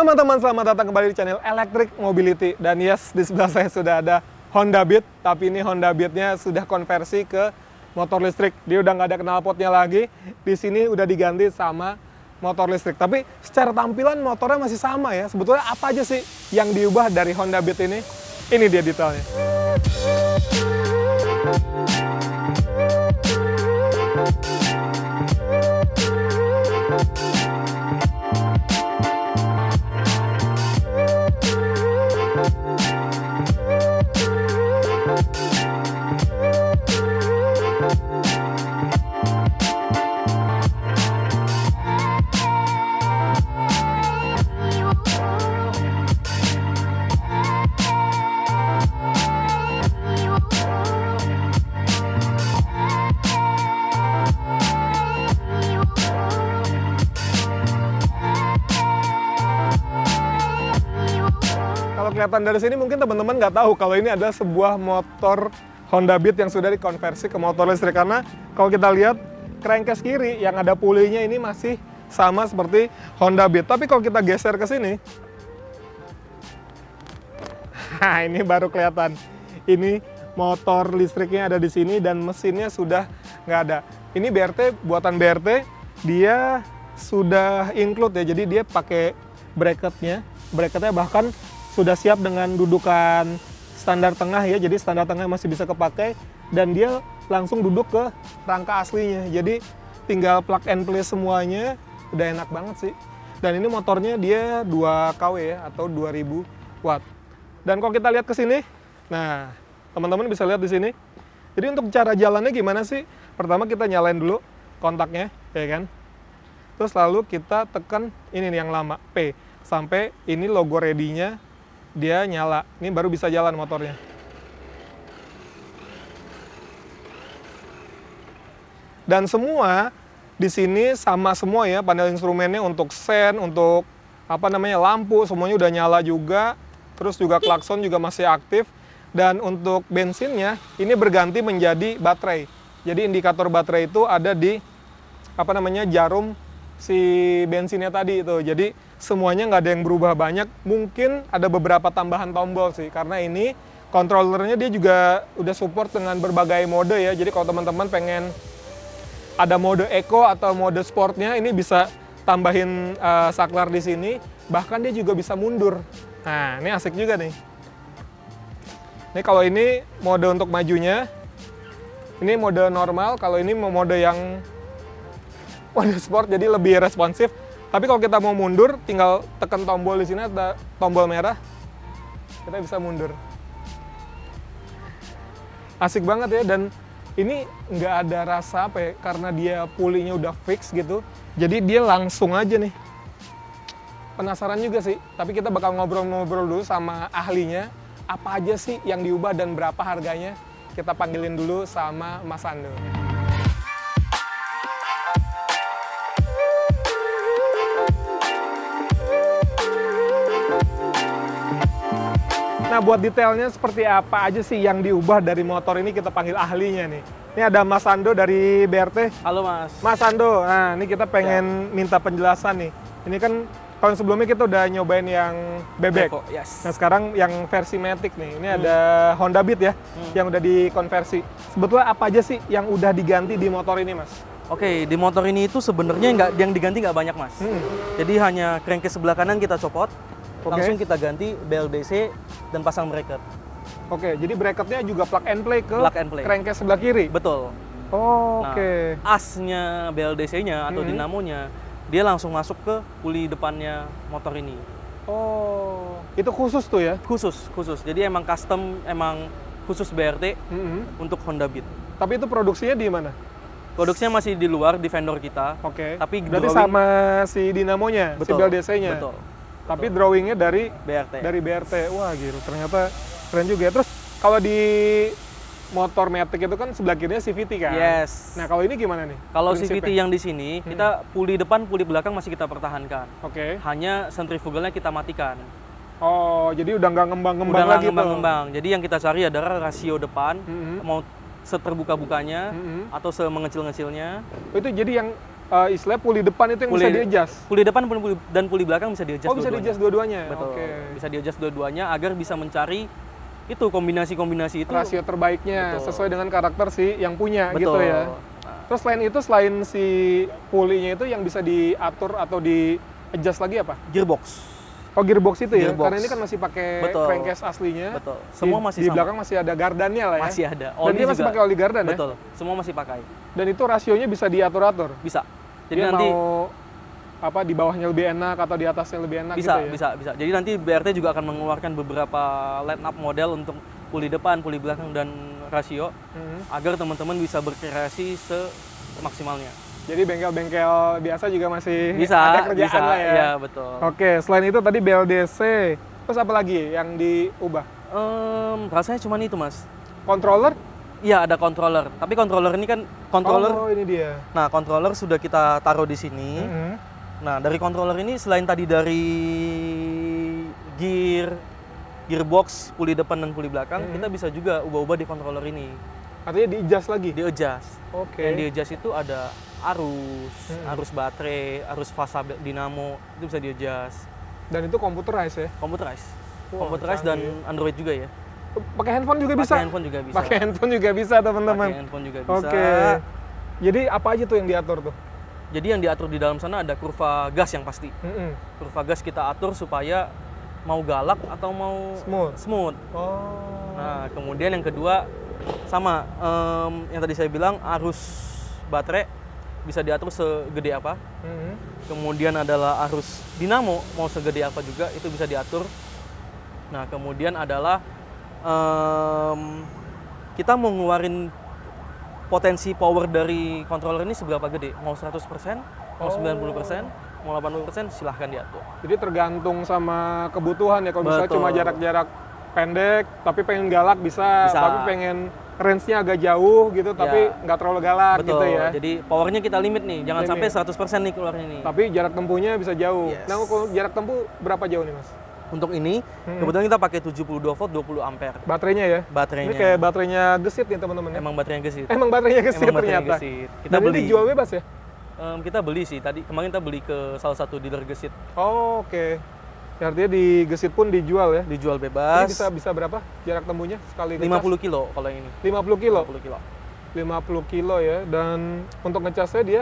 Halo teman-teman, selamat datang kembali di channel Electric Mobility. Dan yes, di sebelah saya sudah ada Honda Beat, tapi ini Honda Beat-nya sudah konversi ke motor listrik. Dia udah nggak ada knalpotnya lagi. Di sini udah diganti sama motor listrik. Tapi secara tampilan motornya masih sama ya. Sebetulnya apa aja sih yang diubah dari Honda Beat ini? Ini dia detailnya. Kalau kelihatan dari sini mungkin teman-teman nggak tahu kalau ini adalah sebuah motor Honda Beat yang sudah dikonversi ke motor listrik. Karena kalau kita lihat crankcase kiri yang ada pulinya ini masih sama seperti Honda Beat. Tapi kalau kita geser ke sini, nah ini baru kelihatan. Ini motor listriknya ada di sini dan mesinnya sudah nggak ada. Ini BRT, buatan BRT, dia sudah include ya. Jadi dia pakai bracketnya bahkan sudah siap dengan dudukan standar tengah ya, jadi standar tengah masih bisa kepakai dan dia langsung duduk ke rangka aslinya. Jadi tinggal plug and play semuanya, udah enak banget sih. Dan ini motornya dia 2 kW ya, atau 2000 watt. Dan kalau kita lihat ke sini, nah teman-teman bisa lihat di sini. Jadi untuk cara jalannya gimana sih? Pertama kita nyalain dulu kontaknya, ya kan? Terus lalu kita tekan ini nih yang lama, P, sampai ini logo ready-nya dia nyala. Ini baru bisa jalan motornya. Dan semua di sini sama semua ya, panel instrumennya untuk sen, untuk apa namanya lampu, semuanya udah nyala juga. Terus juga klakson juga masih aktif. Dan untuk bensinnya ini berganti menjadi baterai. Jadi indikator baterai itu ada di apa namanya jarum si bensinnya tadi itu. Jadi semuanya nggak ada yang berubah banyak. Mungkin ada beberapa tambahan tombol sih, karena ini controllernya dia juga udah support dengan berbagai mode ya. Jadi kalau teman-teman pengen ada mode eco atau mode sportnya, ini bisa tambahin saklar di sini. Bahkan dia juga bisa mundur. Nah ini asik juga nih. Ini kalau ini mode untuk majunya, ini mode normal. Kalau ini mode yang mode sport, jadi lebih responsif. Tapi kalau kita mau mundur, tinggal tekan tombol di sini, ada tombol merah, kita bisa mundur. Asik banget ya, dan ini nggak ada rasa apa ya, karena dia pulinya udah fix gitu. Jadi dia langsung aja nih. Penasaran juga sih, tapi kita bakal ngobrol-ngobrol dulu sama ahlinya. Apa aja sih yang diubah dan berapa harganya? Kita panggilin dulu sama Mas Ando. Nah, buat detailnya seperti apa aja sih yang diubah dari motor ini, kita panggil ahlinya nih. Ini ada Mas Ando dari BRT. Halo Mas. Mas Ando, nah ini kita pengen minta penjelasan nih. Ini kan tahun sebelumnya kita udah nyobain yang bebek. Evo, yes. Nah sekarang yang versi Matic nih. Ini ada Honda Beat ya, yang udah dikonversi. Sebetulnya apa aja sih yang udah diganti di motor ini, Mas? Oke, di motor ini itu sebenarnya yang diganti nggak banyak Mas. Jadi hanya crankcase sebelah kanan kita copot. Langsung kita ganti BLDC dan pasang bracket. Oke, jadi bracketnya juga plug and play ke crankcase sebelah kiri? Betul. Oh, nah, oke. Asnya BLDC-nya atau dinamonya, dia langsung masuk ke puli depannya motor ini. Oh, itu khusus tuh ya? Khusus. Jadi emang custom, emang khusus BRT untuk Honda Beat. Tapi itu produksinya di mana? Produksinya masih di luar, di vendor kita. Oke. Tapi berarti sama si dinamonya, si BLDC-nya? Betul. Tapi drawingnya dari BRT. Dari BRT. Wah, gitu. Ternyata keren juga. Terus kalau di motor Matic itu kan sebelah kirinya CVT kan? Yes. Nah, kalau ini gimana nih? Kalau CVT yang di sini, kita puli depan, puli belakang masih kita pertahankan. Oke. Hanya sentrifugalnya kita matikan. Oh, jadi udah nggak ngembang-ngembang Udah nggak lagi ngembang-ngembang. Jadi yang kita cari adalah rasio depan, mau seterbuka-bukanya atau semengecil-ngecilnya. Itu jadi yang istilahnya puli depan itu yang bisa di-adjust? Puli depan dan puli belakang bisa di-adjust. Oh, bisa di-adjust dua-duanya? Betul. Oke. Bisa di-adjust dua-duanya agar bisa mencari itu kombinasi-kombinasi itu. Rasio terbaiknya Betul. sesuai dengan karakter si yang punya Betul. gitu ya. Nah, Terus selain itu, selain si pulinya itu yang bisa diatur atau di-adjust lagi apa? gearbox. Oh, gearbox itu ya? Gearbox. Karena ini kan masih pakai Betul. crankcase aslinya. Betul. Semua masih di sama. belakang masih ada gardannya lah ya? Masih ada. Dan dia masih pakai oli gardan ya? Betul. Semua masih pakai. Dan itu rasionya bisa diatur-atur? Bisa. Jadi Dia nanti mau apa di bawahnya lebih enak atau di atasnya lebih enak bisa, gitu ya? bisa. Jadi nanti BRT juga akan mengeluarkan beberapa line up model untuk puli depan, puli belakang dan rasio agar teman-teman bisa berkreasi semaksimalnya. Jadi bengkel-bengkel biasa juga masih Bisa, ada kerjaan bisa, lah ya? Iya, betul. Oke, selain itu tadi BLDC, terus apa lagi yang diubah? Rasanya cuma itu, Mas. Controller? Iya, ada controller. Tapi controller ini kan Oh, ini dia. Nah, controller sudah kita taruh di sini. Nah, dari controller ini selain tadi dari gearbox, puli depan dan puli belakang, kita bisa juga ubah-ubah di controller ini. Artinya di-adjust lagi? Di-adjust. Oke. Yang di-adjust itu ada arus baterai, arus fasa dinamo, itu bisa di-adjust. Dan itu computerized ya? Computerized. Wah, Computerized dan canggih. Android juga ya. Pakai handphone juga bisa? Pakai handphone juga bisa. Pakai handphone juga bisa, teman-teman? Pakai handphone juga bisa. Oke. Jadi apa aja tuh yang diatur tuh? Jadi yang diatur di dalam sana ada kurva gas yang pasti. Kurva gas kita atur supaya mau galak atau mau smooth. Oh. Nah, kemudian yang kedua sama yang tadi saya bilang arus baterai bisa diatur segede apa. Kemudian adalah arus dinamo mau segede apa juga itu bisa diatur. Nah, kemudian adalah kita mau ngeluarin potensi power dari controller ini seberapa gede? Mau 100%, mau 90%, mau 80% silahkan diatur. Jadi tergantung sama kebutuhan ya. Kalau misalnya Betul. cuma jarak-jarak pendek, tapi pengen galak bisa. Tapi pengen range-nya agak jauh gitu, tapi nggak terlalu galak. Betul. Gitu ya. Jadi powernya kita limit nih, jangan sampai 100% nih keluarnya nih. Tapi jarak tempuhnya bisa jauh. Yes. Nah, kalau jarak tempuh berapa jauh nih, Mas? Untuk ini, kebetulan kita pakai 72 volt 20 ampere. Baterainya ya? Baterainya. Ini kayak baterainya gesit nih, teman-teman ya? Emang baterainya gesit. Emang baterainya gesit Emang baterainya ternyata? gesit. Kita Dan beli. ini dijual bebas ya? Kita beli sih. Kemarin kita beli ke salah satu dealer gesit. Oh, oke. Ya, artinya di gesit pun dijual ya? Dijual Ini bebas. bisa berapa jarak tempuhnya sekali 50 kilo kalau yang ini. 50 kilo? 50 kilo. 50 kilo ya. Dan untuk ngecasnya dia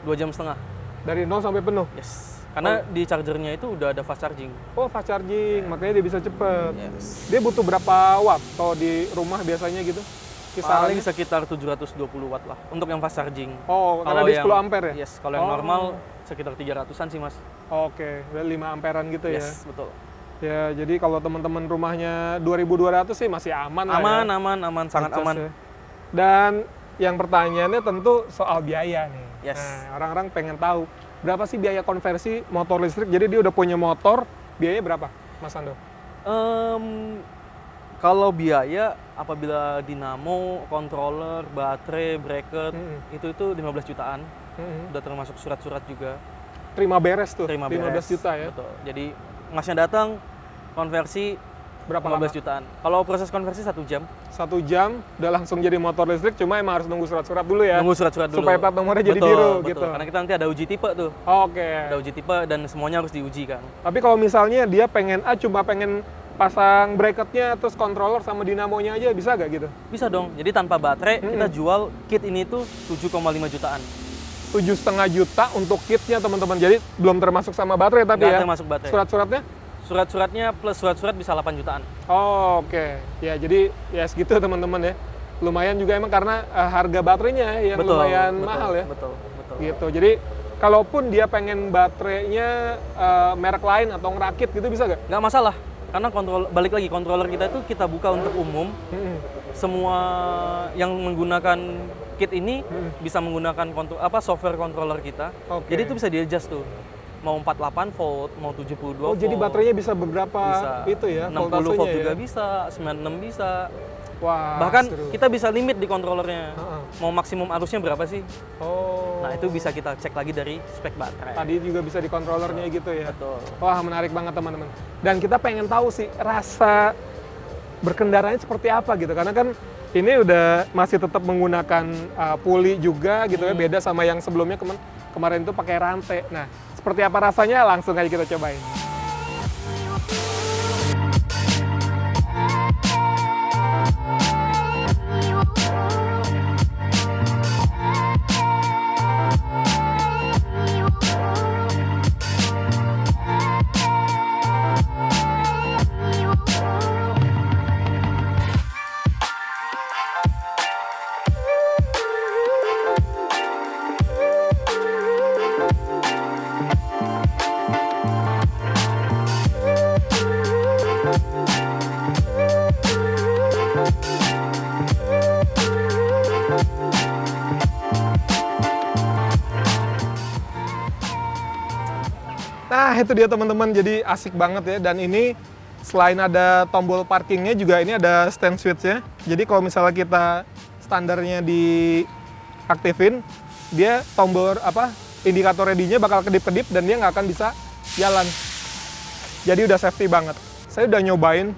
2 jam setengah. dari 0 sampai penuh? Yes. Karena di chargernya itu udah ada fast charging. Oh, fast charging. Makanya dia bisa cepet. Yes. Dia butuh berapa watt kalau di rumah biasanya gitu? Paling Kisarannya? sekitar 720 watt lah untuk yang fast charging. Oh, karena Kalau dia yang- 10 ampere ya? Yes, kalau yang normal sekitar 300-an sih, Mas. Oke, udah 5 amperan gitu ya? Yes, betul. Ya, jadi kalau teman-teman rumahnya 2200 sih masih aman lah ya. Aman, sangat Ngecas aman. ya. Dan yang pertanyaannya tentu soal biaya nih. Yes. Nah, orang-orang pengen tahu berapa sih biaya konversi motor listrik. Jadi dia udah punya motor, biayanya berapa, Mas Ando? Kalau biaya apabila dinamo, controller, baterai, bracket itu 15 jutaan. Udah termasuk surat-surat juga. Terima beres tuh, Terima 15 beres. juta ya? Betul. Jadi Masnya datang konversi Berapa 15 lama? jutaan. Kalau proses konversi 1 jam. 1 jam udah langsung jadi motor listrik, cuma emang harus nunggu surat-surat dulu ya? Nunggu surat-surat dulu. Supaya plat nomornya jadi Betul, biru betul. gitu? Karena kita nanti ada uji tipe tuh. Oke. Ada uji tipe dan semuanya harus diuji kan. Tapi kalau misalnya dia cuma pengen pasang bracketnya, terus controller sama dinamonya aja, bisa gak gitu? Bisa dong. Jadi tanpa baterai kita jual kit ini tuh 7,5 jutaan. 7,5 juta untuk kitnya teman-teman. Jadi belum termasuk sama baterai tapi Nggak ya? termasuk baterai. Surat-suratnya? Surat-suratnya plus surat-surat bisa 8 jutaan. Oh, oke. Ya, jadi ya segitu teman-teman ya. Lumayan juga emang karena harga baterainya yang lumayan mahal ya. Betul. Gitu. Jadi kalaupun dia pengen baterainya merek lain atau ngerakit gitu bisa gak? Nggak masalah. Karena balik lagi controller kita itu kita buka untuk umum. Semua yang menggunakan kit ini bisa menggunakan software controller kita. Oke. Jadi itu bisa di-adjust tuh. Mau 48 volt, mau 72 Oh, volt. jadi baterainya bisa beberapa bisa. itu ya, 60 volt voltasenya juga ya? bisa, 96 bisa. Wah, Bahkan seru. kita bisa limit di controllernya. Heeh. Mau maksimum arusnya berapa sih? Oh. Nah, itu bisa kita cek lagi dari spek baterai. Tadi juga bisa di controllernya gitu ya? Betul. Wah, menarik banget teman-teman. Dan kita pengen tahu sih rasa berkendaranya seperti apa gitu. Karena kan ini udah masih tetap menggunakan puli juga gitu ya, beda sama yang sebelumnya kemarin itu pakai rantai. Nah, seperti apa rasanya? Langsung aja kita cobain. Nah, itu dia teman-teman, jadi asik banget ya. Dan ini selain ada tombol parkingnya juga ini ada stand switch-nya. Jadi kalau misalnya kita standarnya diaktifin, dia tombol indikator ready-nya bakal kedip-kedip dan dia nggak akan bisa jalan. Jadi udah safety banget. Saya udah nyobain,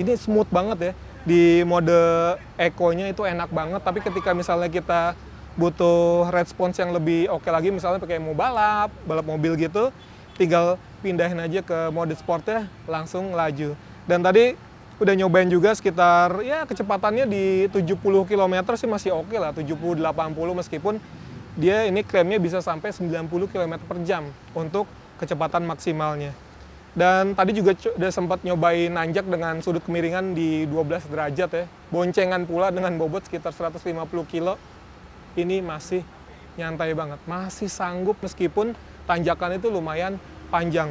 ini smooth banget ya. Di mode eco-nya itu enak banget, tapi ketika misalnya kita butuh response yang lebih oke lagi, misalnya pakai mau balap mobil gitu, tinggal pindahin aja ke mode sportnya, langsung laju. Dan tadi udah nyobain juga sekitar, ya kecepatannya di 70 km sih masih oke lah, 70-80 meskipun dia ini klaimnya bisa sampai 90 km per jam untuk kecepatan maksimalnya. Dan tadi juga udah sempat nyobain nanjak dengan sudut kemiringan di 12 derajat ya. Boncengan pula dengan bobot sekitar 150 kilo. Ini masih nyantai banget, masih sanggup meskipun tanjakan itu lumayan panjang.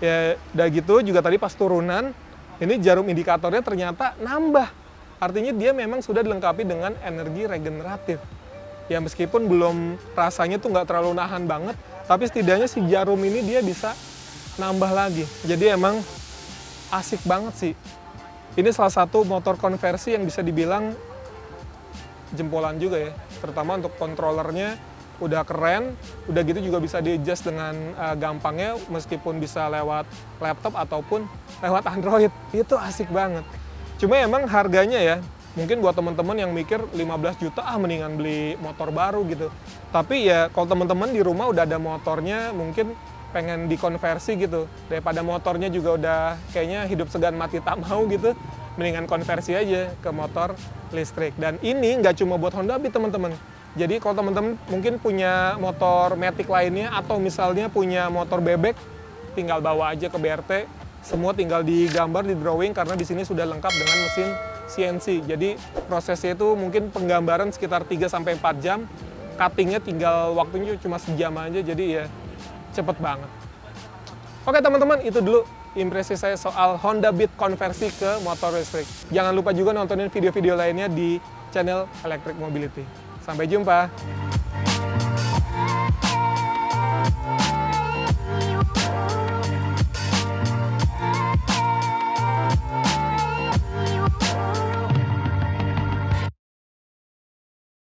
Ya, udah gitu juga tadi pas turunan, ini jarum indikatornya ternyata nambah. Artinya dia memang sudah dilengkapi dengan energi regeneratif. Ya meskipun belum rasanya tuh nggak terlalu nahan banget, tapi setidaknya si jarum ini dia bisa nambah lagi. Jadi emang asik banget sih. Ini salah satu motor konversi yang bisa dibilang jempolan juga ya, terutama untuk kontrolernya. Udah keren, udah gitu juga bisa di-adjust dengan gampangnya meskipun bisa lewat laptop ataupun lewat Android. Itu asik banget. Cuma emang harganya ya, mungkin buat teman-teman yang mikir 15 juta mendingan beli motor baru gitu. Tapi ya kalau teman-teman di rumah udah ada motornya, mungkin pengen dikonversi gitu. Daripada motornya juga udah kayaknya hidup segan mati tak mau gitu, mendingan konversi aja ke motor listrik. Dan ini nggak cuma buat Honda Beat teman-teman. Jadi kalau teman-teman mungkin punya motor Matic lainnya atau misalnya punya motor bebek, tinggal bawa aja ke BRT, semua tinggal digambar, di drawing karena di sini sudah lengkap dengan mesin CNC. Jadi prosesnya itu mungkin penggambaran sekitar 3-4 jam, cuttingnya tinggal waktunya cuma sejam aja, jadi ya cepet banget. Oke teman-teman, itu dulu impresi saya soal Honda Beat konversi ke motor listrik. Jangan lupa juga nontonin video-video lainnya di channel Electric Mobility. Sampai jumpa!